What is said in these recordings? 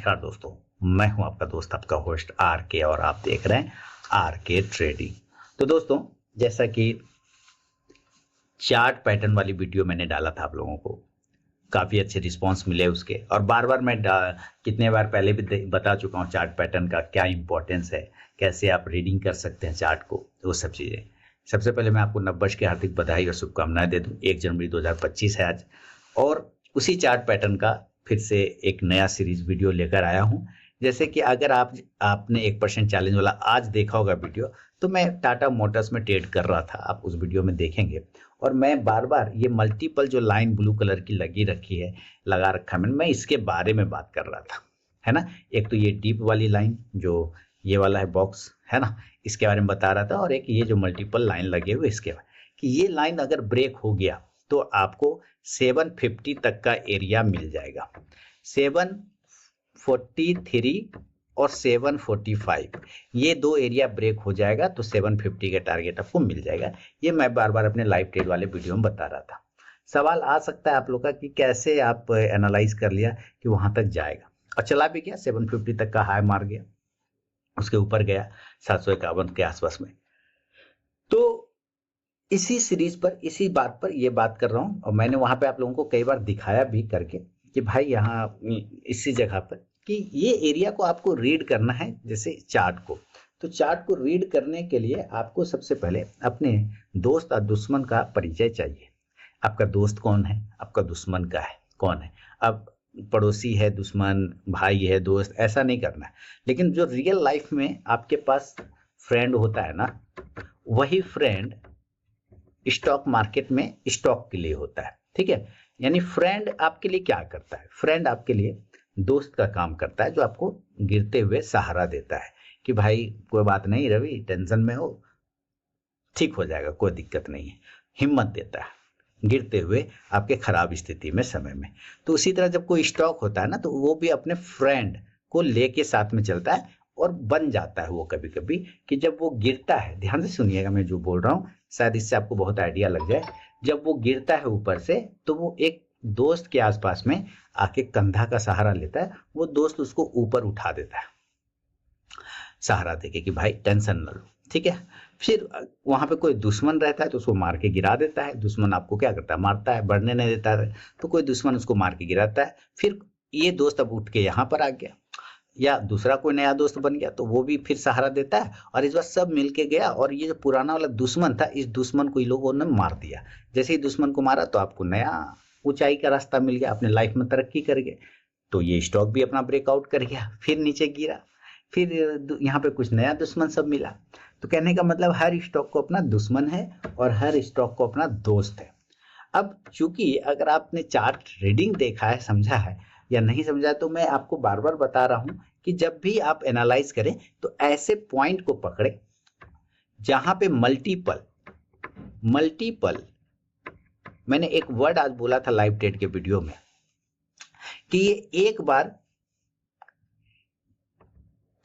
नमस्कार दोस्तों, मैं हूं आपका दोस्त, आपका होस्ट आर के, और आप देख रहे हैं आर के ट्रेडिंग। तो दोस्तों, जैसा कि चार्ट पैटर्न वाली वीडियो मैंने डाला था आप लोगों को, काफ़ी अच्छे रिस्पांस मिले उसके, और बार बार मैं कितने बार पहले भी बता चुका हूँ चार्ट पैटर्न का क्या इंपॉर्टेंस है, कैसे आप रीडिंग कर सकते हैं चार्ट को, वो सब चीज़ें। सबसे पहले मैं आपको नववर्ष की हार्दिक बधाई और शुभकामनाएं दे दूं। 1 जनवरी 2025 है आज, और उसी चार्ट पैटर्न का फिर से एक नया सीरीज वीडियो लेकर आया हूं। जैसे कि अगर आपने 1% चैलेंज वाला आज देखा होगा वीडियो, तो मैं टाटा मोटर्स में ट्रेड कर रहा था, आप उस वीडियो में देखेंगे। और मैं बार बार ये मल्टीपल जो लाइन ब्लू कलर की लगा रखा है, मैं इसके बारे में बात कर रहा था, है ना। एक तो ये डीप वाली लाइन जो ये वाला है बॉक्स, है ना, इसके बारे में बता रहा था, और एक ये जो मल्टीपल लाइन लगे हुए इसके बारे कि ये लाइन अगर ब्रेक हो गया तो आपको 750 तक का एरिया मिल जाएगा। 743 और 745, ये दो एरिया ब्रेक हो जाएगा तो 750 का टारगेट आपको मिल जाएगा। ये मैं बार बार अपने लाइव ट्रेड वाले वीडियो में बता रहा था। सवाल आ सकता है आप लोग का कि कैसे आप एनालाइज कर लिया कि वहां तक जाएगा, और चला भी गया, 750 तक का हाई मार गया, उसके ऊपर गया 751 के आसपास में। तो इसी सीरीज पर, इसी बात पर ये बात कर रहा हूं, और मैंने वहां पे आप लोगों को कई बार दिखाया भी करके कि भाई यहाँ इसी जगह पर कि ये एरिया को आपको रीड करना है, जैसे चार्ट को। तो चार्ट को रीड करने के लिए आपको सबसे पहले अपने दोस्त और दुश्मन का परिचय चाहिए। आपका दोस्त कौन है, आपका दुश्मन का है कौन है। अब पड़ोसी है दुश्मन, भाई है दोस्त, ऐसा नहीं करना है। लेकिन जो रियल लाइफ में आपके पास फ्रेंड होता है ना, वही फ्रेंड स्टॉक मार्केट में स्टॉक के लिए होता है, ठीक है। यानी फ्रेंड आपके लिए क्या करता है, फ्रेंड आपके लिए दोस्त का काम करता है, जो आपको गिरते हुए सहारा देता है कि भाई कोई बात नहीं रवि, टेंशन में हो, ठीक हो जाएगा, कोई दिक्कत नहीं है, हिम्मत देता है गिरते हुए आपके खराब स्थिति में, समय में। तो उसी तरह जब कोई स्टॉक होता है ना, तो वो भी अपने फ्रेंड को लेके साथ में चलता है, और बन जाता है वो कभी कभी कि जब वो गिरता है, ध्यान से सुनिएगा मैं जो बोल रहा हूँ, शायद इससे आपको बहुत आइडिया लग जाए। जब वो गिरता है ऊपर से, तो वो एक दोस्त के आसपास में आके कंधा का सहारा लेता है, वो दोस्त उसको ऊपर उठा देता है सहारा देके कि भाई टेंशन न लो, ठीक है। फिर वहां पे कोई दुश्मन रहता है तो उसको मार के गिरा देता है। दुश्मन आपको क्या करता है, मारता है, बढ़ने नहीं देता है, तो कोई दुश्मन उसको मार के गिराता है। फिर ये दोस्त अब उठ के यहाँ पर आ गया, या दूसरा कोई नया दोस्त बन गया, तो वो भी फिर सहारा देता है, और इस बार सब मिलके गया, और ये जो पुराना वाला दुश्मन था, इस दुश्मन को इन लोगों ने मार दिया। जैसे ही दुश्मन को मारा तो आपको नया ऊंचाई का रास्ता मिल गया, अपने लाइफ में तरक्की कर गए। तो ये स्टॉक भी अपना ब्रेकआउट कर गया, फिर नीचे गिरा, फिर यहाँ पे कुछ नया दुश्मन सब मिला। तो कहने का मतलब हर स्टॉक को अपना दुश्मन है, और हर स्टॉक को अपना दोस्त है। अब चूंकि अगर आपने चार्ट रीडिंग देखा है, समझा है या नहीं समझा, तो मैं आपको बार बार बता रहा हूं कि जब भी आप एनालाइज करें तो ऐसे पॉइंट को पकड़े जहां पे मल्टीपल, मैंने एक वर्ड आज बोला था लाइव ट्रेड के वीडियो में कि ये एक बार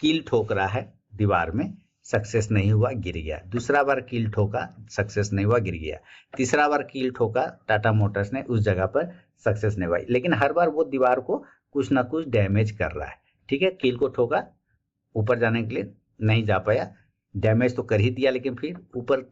कील ठोक रहा है दीवार में, सक्सेस नहीं हुआ, गिर गया। दूसरा बार कील ठोका, सक्सेस नहीं हुआ, गिर गया। तीसरा बार कील ठोका टाटा मोटर्स ने, उस जगह पर सक्सेस नहीं हुआ। लेकिन हर बार वो दीवार को कुछ ना कुछ डैमेज कर रहा है, ठीक है। कील को ठोका, ऊपर जाने के लिए नहीं जा पाया, डैमेज तो कर ही दिया, लेकिन फिर ऊपर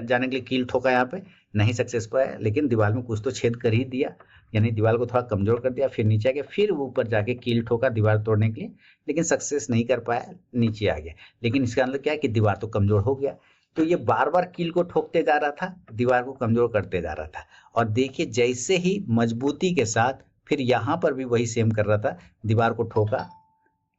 जाने के लिए कील ठोका, यहाँ पे नहीं सक्सेस पाया, लेकिन दीवार में कुछ तो छेद कर ही दिया, यानी दीवार को थोड़ा कमजोर कर दिया। फिर नीचे आ गया, फिर ऊपर जाके कील ठोका दीवार तोड़ने के लिए, लेकिन सक्सेस नहीं कर पाया, नीचे आ गया। लेकिन इसका मतलब क्या है कि दीवार तो कमजोर हो गया। तो ये बार बार कील को ठोकते जा रहा था, दीवार को कमजोर करते जा रहा था। और देखिए जैसे ही मजबूती के साथ फिर यहाँ पर भी वही सेम कर रहा था, दीवार को ठोका,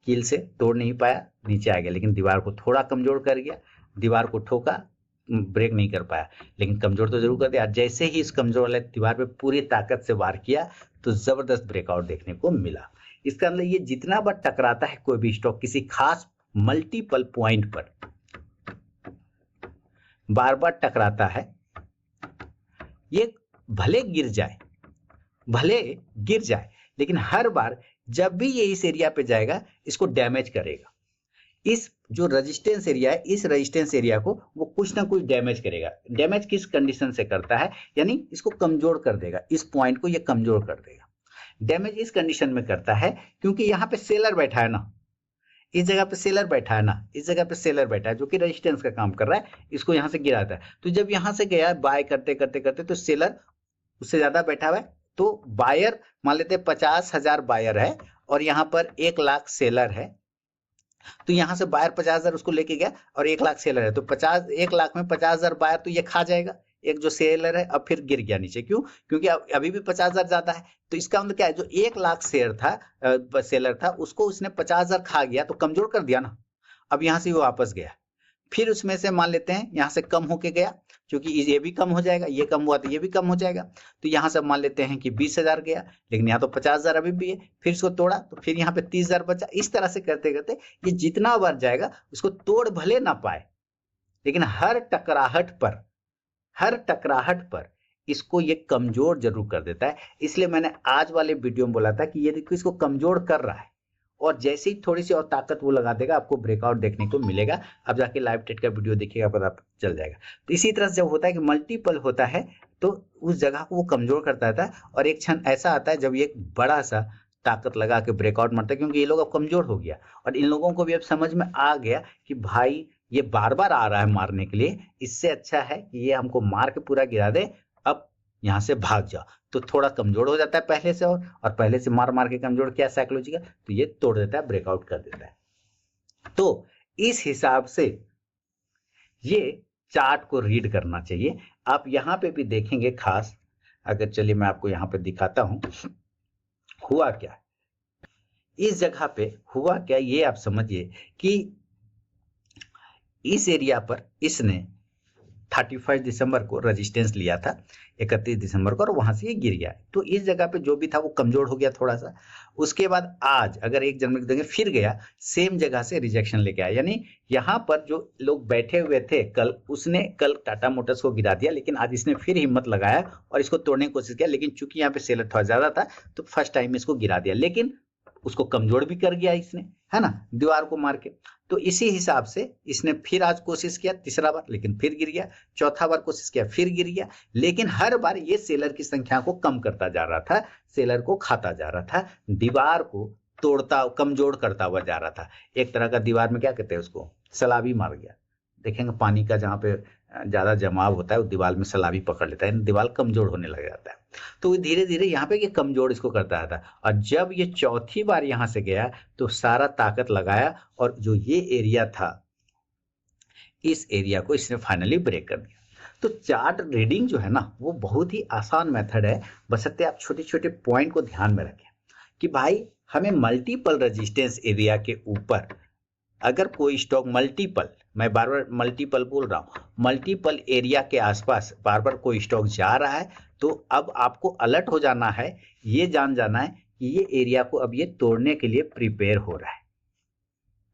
कील से तोड़ नहीं पाया, नीचे आ गया, लेकिन दीवार को थोड़ा कमजोर कर गया। दीवार को ठोका, ब्रेक नहीं कर पाया, लेकिन कमजोर तो जरूर कर दिया। जैसे ही इस कमजोर वाले दीवार पे पूरी ताकत से वार किया, तो जबरदस्त ब्रेकआउट देखने को मिला। इसका मतलब ये जितना बार टकराता है कोई भी स्टॉक किसी खास मल्टीपल पॉइंट पर, बार बार टकराता है, ये भले गिर जाए, लेकिन हर बार जब भी ये इस एरिया पे जाएगा, इसको डैमेज करेगा। इस जो रेजिस्टेंस एरिया है, इस रेजिस्टेंस एरिया को वो कुछ ना कुछ डैमेज करेगा। डैमेज किस कंडीशन से करता है, यानी इसको कमजोर कर देगा, इस पॉइंट को ये कमजोर कर देगा। डैमेज इस कंडीशन में करता है क्योंकि यहाँ पे सेलर बैठा है ना, इस जगह पे सेलर बैठा है ना, इस जगह पे सेलर बैठा है जो कि रेजिस्टेंस का काम कर रहा है, इसको यहाँ से गिराता है। तो जब यहाँ से गया बाय करते करते करते तो सेलर उससे ज्यादा बैठा हुआ है, तो बायर मान लेते हैं 50,000 बायर है और यहाँ पर 1,00,000 सेलर है। तो यहाँ से बायर 50,000 उसको लेके गया और 1,00,000 सेलर है, तो 1,00,000 में 50,000 बायर तो ये खा जाएगा, एक जो सेलर है। अब फिर गिर गया नीचे, क्यों? क्योंकि अभी भी 50,000 ज्यादा है। तो इसका मतलब क्या है, जो 1,00,000 शेयर था सेलर था, उसको उसने 50,000 खा गया, तो कमजोर कर दिया ना। अब यहाँ से वो वापस गया, फिर उसमें से मान लेते हैं यहाँ से कम होके गया, क्योंकि ये भी कम हो जाएगा, ये कम हुआ तो ये भी कम हो जाएगा। तो यहाँ से मान लेते हैं कि 20,000 गया, लेकिन यहाँ तो 50,000 अभी भी है। फिर इसको तोड़ा तो फिर यहाँ पे 30,000 बचा। इस तरह से करते करते ये जितना बार जाएगा उसको तोड़ भले ना पाए, लेकिन हर टकराहट पर इसको ये कमजोर जरूर कर देता है। इसलिए मैंने आज वाले वीडियो में बोला था कि ये देखो इसको कमजोर कर रहा है, और जैसे ही थोड़ी सी और ताकत वो लगा देगा आपको ब्रेकआउट देखने को मिलेगा। अब जाके लाइव ट्रेड का वीडियो देखिएगा, पता चल जाएगा। तो इसी तरह से जब होता है कि मल्टीपल होता है तो उस जगह को वो कमजोर करता है, और एक क्षण ऐसा आता है जब ये एक बड़ा सा ताकत लगा के ब्रेकआउट मारता है, क्योंकि ये लोग अब कमजोर हो गया और इन लोगों को भी अब समझ में आ गया कि भाई ये बार बार आ रहा है मारने के लिए, इससे अच्छा है कि ये हमको मार के पूरा गिरा दे, अब यहाँ से भाग जाओ। तो थोड़ा कमजोर हो जाता है पहले से, और पहले से मार मार के कमजोर किया साइकोलॉजी का, तो ये तोड़ देता है, ब्रेकआउट कर देता है। तो इस हिसाब से ये चार्ट को रीड करना चाहिए। आप यहाँ पे भी देखेंगे खास, अगर चलिए मैं आपको यहाँ पे दिखाता हूं हुआ क्या, इस जगह पे हुआ क्या ये आप समझिए कि इस एरिया पर इसने 31 दिसंबर को रेजिस्टेंस लिया था, 31 दिसंबर को, और वहां से ये गिर गया। तो इस जगह पे जो भी था वो कमजोर हो गया थोड़ा सा। उसके बाद आज अगर 1 जनवरी को देखें फिर गया सेम जगह से रिजेक्शन लेके आया, यानी यहाँ पर जो लोग बैठे हुए थे कल, उसने कल टाटा मोटर्स को गिरा दिया, लेकिन आज इसने फिर हिम्मत लगाया और इसको तोड़ने की कोशिश किया। लेकिन चूंकि यहाँ पे सेलर थोड़ा ज्यादा था तो फर्स्ट टाइम इसको गिरा दिया, लेकिन उसको कमजोर भी कर गया इसने, है ना, दीवार को मार के। तो इसी हिसाब से इसने फिर आज कोशिश किया तीसरा बार, लेकिन फिर गिर गया, चौथा बार कोशिश किया फिर गिर गया, लेकिन हर बार ये सेलर की संख्या को कम करता जा रहा था, सेलर को खाता जा रहा था, दीवार को तोड़ता कमजोर करता हुआ जा रहा था। एक तरह का दीवार में क्या कहते हैं उसको, सलाबी मार गया। देखेंगे पानी का जहाँ पे ज्यादा जमाव होता है वो दीवार में सलाबी पकड़ लेता है, दीवार कमजोर होने लग जाता है। तो धीरे धीरे यहाँ पे ये कमजोर इसको करता था, और जब ये चौथी बार यहाँ से गया तो सारा ताकत लगाया, और जो ये एरिया था इस एरिया को इसने फाइनली ब्रेक कर दिया। तो चार्ट रीडिंग जो है ना वो बहुत ही आसान मेथड है, बशर्ते आप छोटे छोटे पॉइंट को ध्यान में रखें कि भाई हमें मल्टीपल रेजिस्टेंस एरिया के ऊपर अगर कोई स्टॉक मल्टीपल, मैं बार बार मल्टीपल बोल रहा हूं, मल्टीपल एरिया के आसपास बार बार कोई स्टॉक जा रहा है, तो अब आपको अलर्ट हो जाना है, ये जान जाना है कि ये एरिया को अब ये तोड़ने के लिए प्रिपेयर हो रहा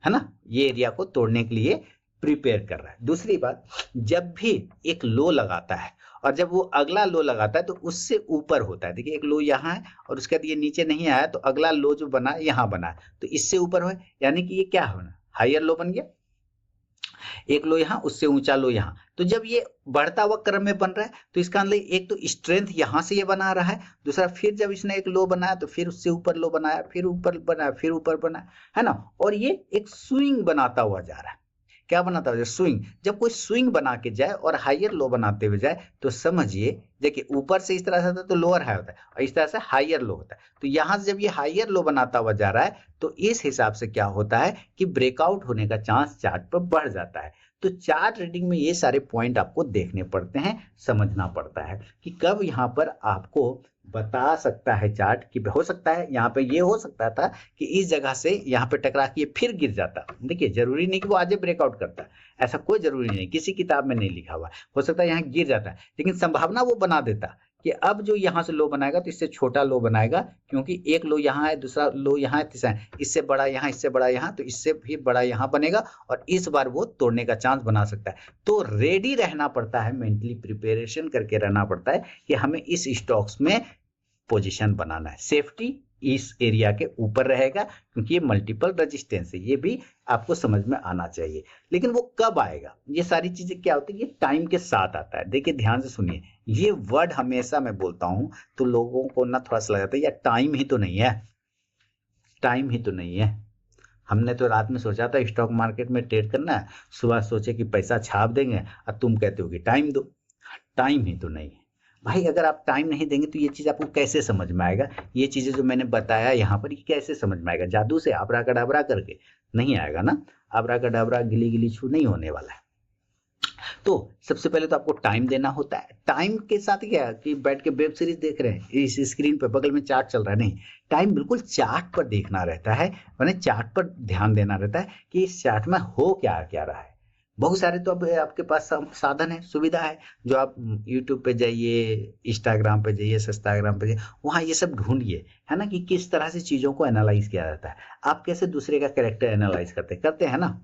है ना, ये एरिया को तोड़ने के लिए प्रिपेयर कर रहा है। दूसरी बात, जब भी एक लो लगाता है और जब वो अगला लो लगाता है तो उससे ऊपर होता है। देखिए एक लो यहाँ है और उसके बाद ये नीचे नहीं आया, तो अगला लो जो बना है यहाँ बना है, तो इससे ऊपर हो, यानी कि ये क्या होना, हायर लो बन गया। एक लो यहाँ, उससे ऊंचा लो यहाँ, तो जब ये बढ़ता हुआ क्रम में बन रहा है तो इसका मतलब एक तो स्ट्रेंथ यहाँ से ये बना रहा है, दूसरा फिर जब इसने एक लो बनाया तो फिर उससे ऊपर लो बनाया, फिर ऊपर बनाया, फिर ऊपर बनाया, है ना, और ये एक स्विंग बनाता हुआ जा रहा है। क्या बनाता हुआ, स्विंग। जब कोई स्विंग बना के जाए और हायर लो बनाते हुए जाए तो समझिए, देखिए ऊपर से इस तरह से होता है तो लोअर हाई होता है, और इस तरह से हायर लो होता है। तो यहां से जब ये हायर लो बनाता हुआ जा रहा है तो इस हिसाब से क्या होता है कि ब्रेकआउट होने का चांस चार्ट पर बढ़ जाता है। तो चार्ट रीडिंग में ये सारे पॉइंट आपको देखने पड़ते हैं, समझना पड़ता है कि कब यहाँ पर आपको बता सकता है चार्ट कि हो सकता है यहाँ पे ये हो सकता था कि इस जगह से यहाँ पे टकरा के फिर गिर जाता। देखिए जरूरी नहीं कि वो आज ब्रेकआउट करता है, ऐसा कोई जरूरी नहीं, किसी किताब में नहीं लिखा हुआ, हो सकता है यहाँ गिर जाता है, लेकिन संभावना वो बना देता कि अब जो यहाँ से लो बनाएगा तो इससे छोटा लो बनाएगा, क्योंकि एक लो यहाँ है, दूसरा लो यहाँ है, तीसरा है, इससे बड़ा यहाँ, इससे बड़ा यहाँ, तो इससे भी बड़ा यहाँ बनेगा, और इस बार वो तोड़ने का चांस बना सकता है। तो रेडी रहना पड़ता है, मेंटली प्रिपरेशन करके रहना पड़ता है कि हमें इस स्टॉक्स में पोजीशन बनाना है, सेफ्टी इस एरिया के ऊपर रहेगा, क्योंकि ये मल्टीपल रेजिस्टेंस है, ये भी आपको समझ में आना चाहिए। लेकिन वो कब आएगा, ये सारी चीजें क्या होती है, ये टाइम के साथ आता है। देखिए ध्यान से सुनिए, ये वर्ड हमेशा मैं बोलता हूं तो लोगों को ना थोड़ा सा लगता है यार टाइम ही तो नहीं है, टाइम ही तो नहीं है। हमने तो रात में सोचा था स्टॉक मार्केट में ट्रेड करना है, सुबह सोचे कि पैसा छाप देंगे, और तुम कहते हो कि टाइम दो। टाइम ही तो नहीं है भाई। अगर आप टाइम नहीं देंगे तो ये चीज आपको कैसे समझ में आएगा? ये चीजें जो मैंने बताया यहाँ पर, ये कैसे समझ में आएगा? जादू से आबरा कडाबरा करके नहीं आएगा ना। आबरा कडाबरा गिली गिली छू नहीं होने वाला है। तो सबसे पहले तो आपको टाइम देना होता है। टाइम के साथ क्या कि बैठ के वेब सीरीज देख रहे हैं, इस स्क्रीन पे बगल में चार्ट चल रहा है, नहीं। टाइम बिल्कुल चार्ट पर देखना रहता है, मैंने चार्ट पर ध्यान देना रहता है कि इस चार्ट में हो क्या क्या रहा है। बहुत सारे तो अब आपके पास साधन है, सुविधा है, जो आप यूट्यूब पे जाइए, इंस्टाग्राम पे जाइए, सस्ताग्राम पे जाइए, वहाँ ये सब ढूंढिए, है ना, कि किस तरह से चीजों को एनालाइज किया जाता है। आप कैसे दूसरे का कैरेक्टर एनालाइज करते हैं ना,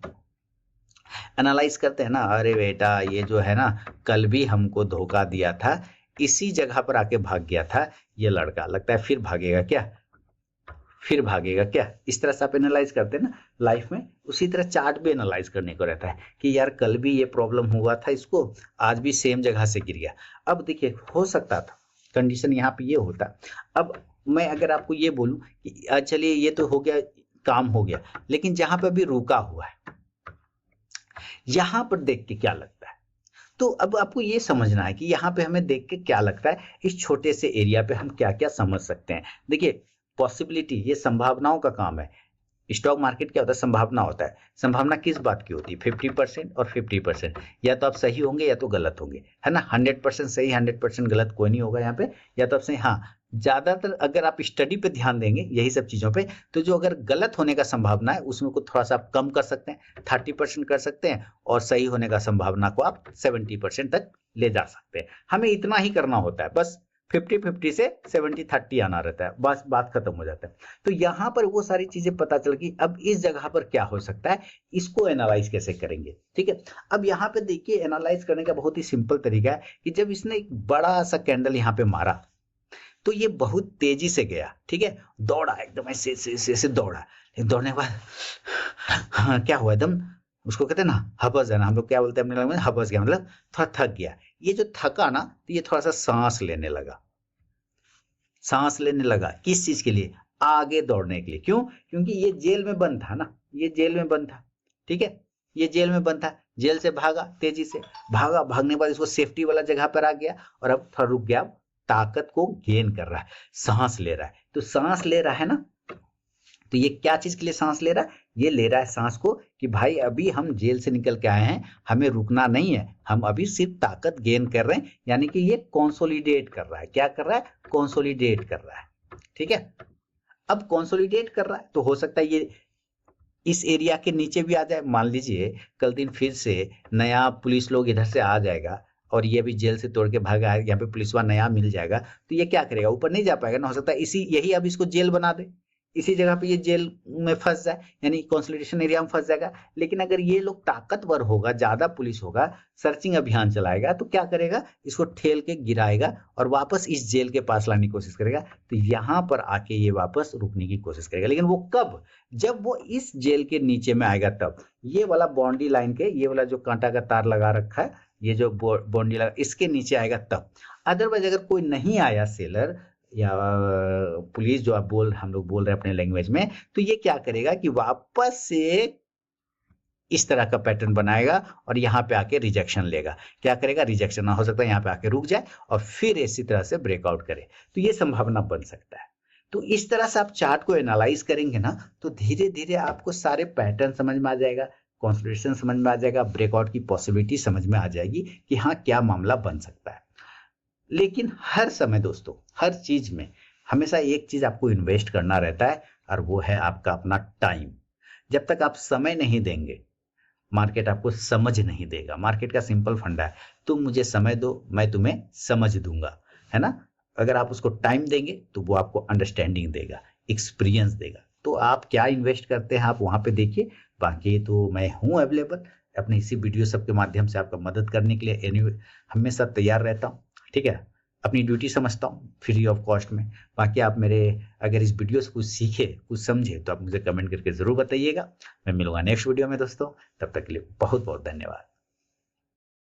एनालाइज करते हैं ना। अरे बेटा ये जो है ना, कल भी हमको धोखा दिया था, इसी जगह पर आके भाग गया था ये लड़का, लगता है फिर भागेगा क्या, फिर भागेगा क्या। इस तरह से आप एनालाइज करते हैं ना लाइफ में। उसी तरह चार्ट भी एनालाइज करने को रहता है कि यार कल भी ये प्रॉब्लम हुआ था इसको, आज भी सेम जगह से गिर गया। अब देखिए हो सकता था कंडीशन यहाँ पे ये होता। अब मैं अगर आपको ये बोलूं कि चलिए ये तो हो गया, काम हो गया, लेकिन जहां पे अभी रुका हुआ है, यहां पर देख के क्या लगता है? तो अब आपको ये समझना है कि यहाँ पे हमें देख के क्या लगता है, इस छोटे से एरिया पे हम क्या क्या समझ सकते हैं। देखिए पॉसिबिलिटी, ये संभावनाओं का काम है। स्टॉक मार्केट क्या होता है, संभावना होता है। संभावना किस बात की होती है? 50% और 50%, या तो आप सही होंगे या तो गलत होंगे, है ना। 100% सही 100% गलत कोई नहीं होगा यहाँ पे, या तो आप सही। हाँ, ज्यादातर अगर आप स्टडी पे ध्यान देंगे यही सब चीजों पे, तो जो अगर गलत होने का संभावना है उसमें को थोड़ा सा आप कम कर सकते हैं, 30% कर सकते हैं, और सही होने का संभावना को आप 70% तक ले जा सकते हैं। हमें इतना ही करना होता है बस, 50-50 से 70-30 आना रहता है, बस बात खत्म हो जाता है। तो यहाँ पर वो सारी चीजें पता चल गई। अब इस जगह पर क्या हो सकता है, इसको एनालाइज कैसे करेंगे, ठीक है। अब यहाँ पे देखिए एनालाइज करने का बहुत ही सिंपल तरीका है कि जब इसने एक बड़ा सा कैंडल यहाँ पे मारा, तो ये बहुत तेजी से गया, ठीक है, दौड़ा एकदम ऐसे दौड़ा। लेकिन दौड़ने के बाद हाँ, क्या हुआ, एकदम उसको कहते हैं ना हबस है ना, हम लोग क्या बोलते हैं अपने लैंग्वेज में, हबस गया, मतलब थोड़ा थक गया। ये जो थका ना, तो ये थोड़ा सा सांस लेने लगा, सांस लेने लगा। किस चीज के लिए? आगे दौड़ने के लिए। क्यों? क्योंकि ये जेल में बंद था ना, ये जेल में बंद था, ठीक है, ये जेल में बंद था। जेल से भागा, तेजी से भागा, भागने के बाद इसको सेफ्टी वाला जगह पर आ गया, और अब थोड़ा रुक गया, ताकत को गेन कर रहा है, सांस ले रहा है। तो सांस ले रहा है ना, तो ये क्या चीज के लिए सांस ले रहा है? ये ले रहा है सांस को कि भाई अभी हम जेल से निकल के आए हैं, हमें रुकना नहीं है, हम अभी सिर्फ ताकत गेन कर रहे हैं। यानी कि ये कंसोलिडेट कर रहा है। क्या कर रहा है? कंसोलिडेट कर रहा है, ठीक है। अब कंसोलिडेट कर रहा है तो हो सकता है ये इस एरिया के नीचे भी आ जाए। मान लीजिए कल दिन फिर से नया पुलिस लोग इधर से आ जाएगा, और ये भी जेल से तोड़ के भागा है, यहाँ पे पुलिसवा नया मिल जाएगा, तो ये क्या करेगा? ऊपर नहीं जा पाएगा ना। हो सकता है इसी यही अब इसको जेल बना दे, इसी जगह पे ये जेल में फंस जाए, यानी कंसोलिडेशन एरिया में फंस जाएगा। लेकिन अगर ये लोग ताकतवर होगा, ज्यादा पुलिस होगा, सर्चिंग अभियान चलाएगा, तो क्या करेगा? इसको ठेल के गिराएगा और वापस इस जेल के पास लाने की कोशिश करेगा। तो यहाँ पर आके ये वापस रुकने की कोशिश करेगा। लेकिन वो कब? जब वो इस जेल के नीचे में आएगा तब। ये वाला बाउंड्री लाइन के, ये वाला जो कांटा का तार लगा रखा है, ये जो बाउंड्री लगा, इसके नीचे आएगा तब। अदरवाइज अगर कोई नहीं आया, सेलर या पुलिस जो हम लोग बोल रहे हैं अपने लैंग्वेज में, तो ये क्या करेगा कि वापस से इस तरह का पैटर्न बनाएगा और यहाँ पे आके रिजेक्शन लेगा। क्या करेगा? रिजेक्शन। ना हो सकता है यहाँ पे आके रुक जाए और फिर इसी तरह से ब्रेकआउट करे, तो ये संभावना बन सकता है। तो इस तरह से आप चार्ट को एनालाइज करेंगे ना, तो धीरे धीरे आपको सारे पैटर्न समझ में आ जाएगा, कंसोलिडेशन समझ में आ जाएगा, ब्रेकआउट की पॉसिबिलिटी समझ में आ जाएगी कि हाँ क्या मामला बन सकता है। लेकिन हर समय दोस्तों, हर चीज में हमेशा एक चीज आपको इन्वेस्ट करना रहता है, और वो है आपका अपना टाइम। जब तक आप समय नहीं देंगे, मार्केट आपको समझ नहीं देगा। मार्केट का सिंपल फंडा है, तुम मुझे समय दो, मैं तुम्हें समझ दूंगा, है ना। अगर आप उसको टाइम देंगे तो वो आपको अंडरस्टैंडिंग देगा, एक्सपीरियंस देगा। तो आप क्या इन्वेस्ट करते हैं आप वहां पे देखिए। बाकी तो मैं हूं अवेलेबल अपने इसी वीडियो सब के माध्यम से आपका मदद करने के लिए, हमेशा तैयार रहता हूँ, ठीक है। अपनी ड्यूटी समझता हूँ फ्री ऑफ कॉस्ट में। बाकी आप मेरे अगर इस वीडियो से कुछ सीखे, कुछ समझे, तो आप मुझे कमेंट करके ज़रूर बताइएगा। मैं मिलूंगा नेक्स्ट वीडियो में दोस्तों, तब तक के लिए बहुत बहुत धन्यवाद।